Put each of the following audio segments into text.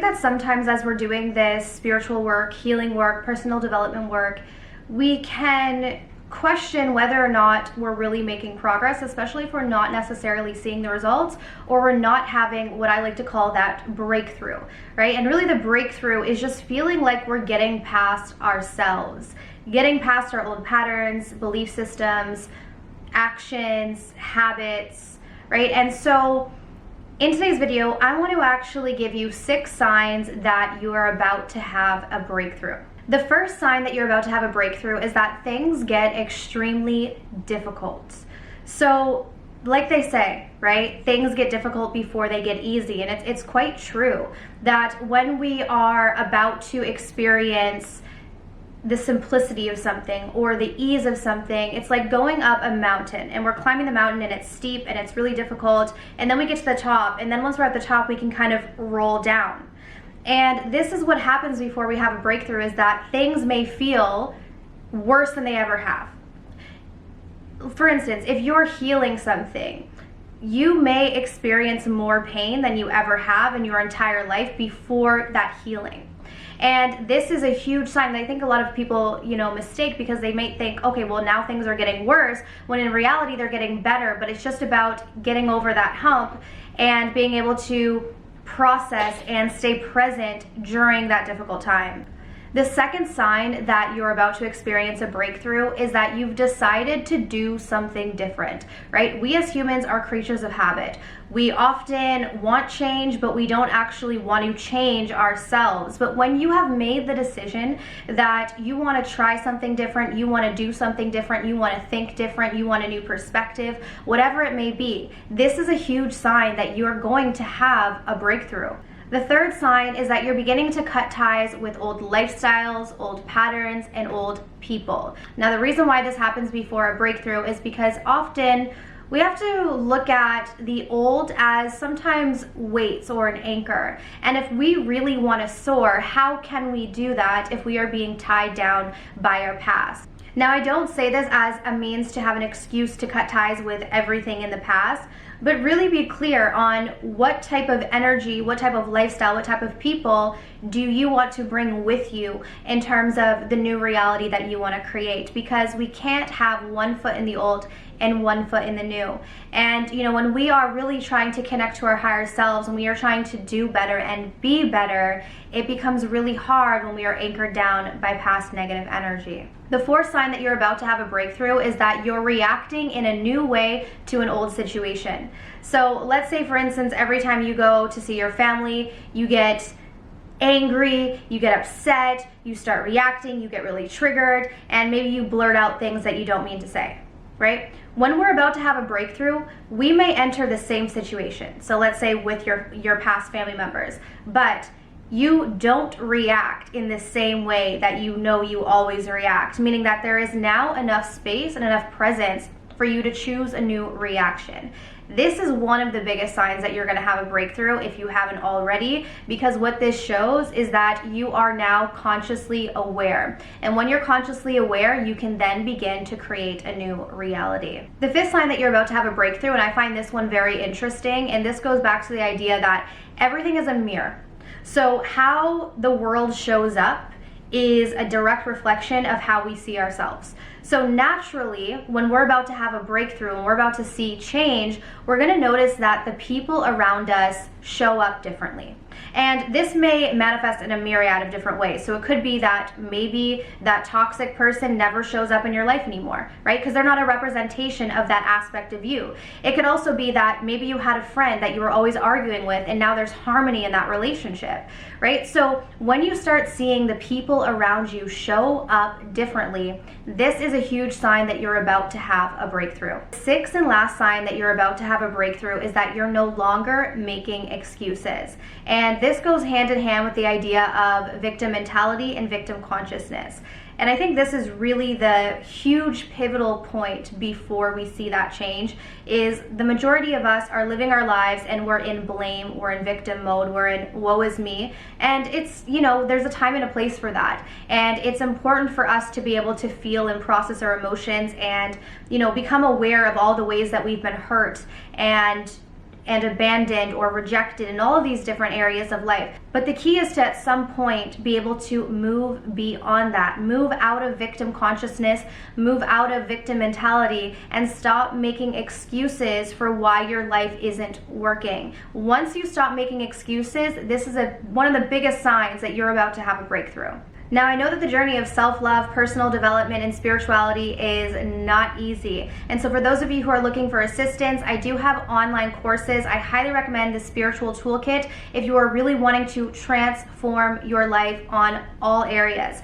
That sometimes as we're doing this spiritual work, healing work, personal development work, we can question whether or not we're really making progress, especially if we're not necessarily seeing the results, or we're not having what I like to call that breakthrough, right? And really the breakthrough is just feeling like we're getting past ourselves, getting past our old patterns, belief systems, actions, habits, right? And so in today's video, I want to actually give you 6 signs that you are about to have a breakthrough. The first sign that you're about to have a breakthrough is that things get extremely difficult. So like they say, right, things get difficult before they get easy. And it's quite true that when we are about to experience the simplicity of something or the ease of something, it's like going up a mountain, and we're climbing the mountain and it's steep and it's really difficult, and then we get to the top, and then once we're at the top we can kind of roll down. And this is what happens before we have a breakthrough, is that things may feel worse than they ever have. For instance, if you're healing something, you may experience more pain than you ever have in your entire life before that healing. And this is a huge sign that I think a lot of people, mistake, because they may think, okay, well now things are getting worse, when in reality they're getting better. But it's just about getting over that hump and being able to process and stay present during that difficult time. The second sign that you're about to experience a breakthrough is that you've decided to do something different, right? We as humans are creatures of habit. We often want change, but we don't actually want to change ourselves. But when you have made the decision that you want to try something different, you want to do something different, you want to think different, you want a new perspective, whatever it may be, this is a huge sign that you're going to have a breakthrough. The third sign is that you're beginning to cut ties with old lifestyles, old patterns, and old people. Now, the reason why this happens before a breakthrough is because often we have to look at the old as sometimes weights or an anchor. And if we really want to soar, how can we do that if we are being tied down by our past? Now, I don't say this as a means to have an excuse to cut ties with everything in the past, but really be clear on what type of energy, what type of lifestyle, what type of people do you want to bring with you in terms of the new reality that you want to create. Because we can't have one foot in the old and one foot in the new. And when we are really trying to connect to our higher selves, and we are trying to do better and be better, it becomes really hard when we are anchored down by past negative energy. The fourth sign that you're about to have a breakthrough is that you're reacting in a new way to an old situation. So let's say, for instance, every time you go to see your family, you get angry, you get upset, you start reacting, you get really triggered, and maybe you blurt out things that you don't mean to say, right? When we're about to have a breakthrough, we may enter the same situation. So let's say with your past family members, but you don't react in the same way that you always react, meaning that there is now enough space and enough presence for you to choose a new reaction. This is one of the biggest signs that you're going to have a breakthrough if you haven't already, because what this shows is that you are now consciously aware. And when you're consciously aware, you can then begin to create a new reality. The fifth sign that you're about to have a breakthrough, and I find this one very interesting, and this goes back to the idea that everything is a mirror. So how the world shows up is a direct reflection of how we see ourselves. So naturally, when we're about to have a breakthrough and we're about to see change, we're going to notice that the people around us show up differently. And this may manifest in a myriad of different ways. So it could be that maybe that toxic person never shows up in your life anymore, right? Because they're not a representation of that aspect of you. It could also be that maybe you had a friend that you were always arguing with, and now there's harmony in that relationship, right? So when you start seeing the people around you show up differently, this is a huge sign that you're about to have a breakthrough. Sixth and last sign that you're about to have a breakthrough is that you're no longer making excuses. And this goes hand in hand with the idea of victim mentality and victim consciousness. And I think this is really the huge pivotal point before we see that change, is the majority of us are living our lives and we're in blame, we're in victim mode, we're in woe is me. And it's, there's a time and a place for that. And it's important for us to be able to feel and process our emotions and, become aware of all the ways that we've been hurt and and abandoned or rejected in all of these different areas of life. But the key is to at some point be able to move beyond that, move out of victim consciousness, move out of victim mentality, and stop making excuses for why your life isn't working. Once you stop making excuses, this is one of the biggest signs that you're about to have a breakthrough. Now, I know that the journey of self-love, personal development, and spirituality is not easy. And so for those of you who are looking for assistance, I do have online courses. I highly recommend the Spiritual Toolkit if you are really wanting to transform your life on all areas.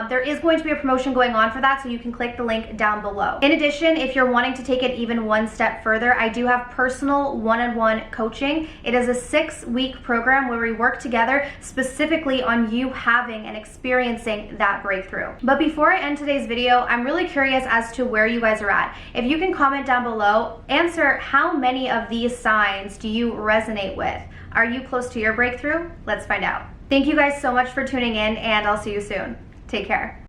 There is going to be a promotion going on for that, so you can click the link down below. In addition, if you're wanting to take it even one step further, I do have personal one-on-one coaching. It is a 6-week program where we work together specifically on you having and experiencing that breakthrough. But before I end today's video, I'm really curious as to where you guys are at. If you can comment down below, answer how many of these signs do you resonate with? Are you close to your breakthrough? Let's find out. Thank you guys so much for tuning in, and I'll see you soon. Take care.